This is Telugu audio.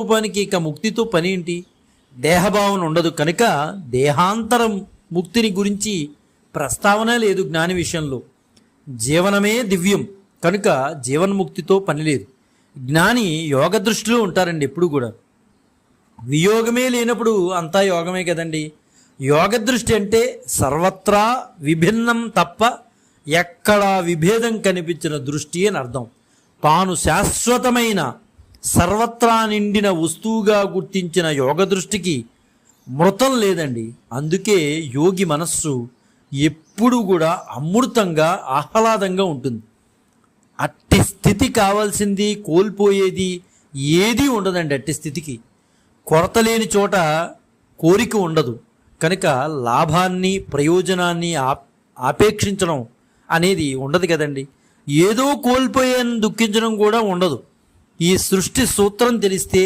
రూపానికి ఇక ముక్తితో పని ఏంటి? దేహభావన ఉండదు కనుక దేహాంతరం ముక్తిని గురించి ప్రస్తావన లేదు జ్ఞాని విషయంలో. జీవనమే దివ్యం కనుక జీవన్ముక్తితో పని లేదు. జ్ఞాని యోగ దృష్టిలో ఉంటారండి ఎప్పుడు కూడా. వియోగమే లేనప్పుడు అంతా యోగమే కదండి. యోగ దృష్టి అంటే సర్వత్రా విభిన్నం తప్ప ఎక్కడా విభేదం కనిపించిన దృష్టి అని అర్థం. తాను శాశ్వతమైన సర్వత్రా నిండిన వస్తువుగా గుర్తించిన యోగ దృష్టికి మృతం లేదండి. అందుకే యోగి మనస్సు ఎప్పుడు కూడా అమృతంగా ఆహ్లాదంగా ఉంటుంది. అట్టి స్థితి కావాల్సింది కోల్పోయేది ఏదీ ఉండదండి. అట్టి స్థితికి కొరత లేని చోట కోరిక ఉండదు కనుక లాభాన్ని ప్రయోజనాన్ని ఆపేక్షించడం అనేది ఉండదు కదండి. ఏదో కోల్పోయాన్ని దుఃఖించడం కూడా ఉండదు. ఈ సృష్టి సూత్రం తెలిస్తే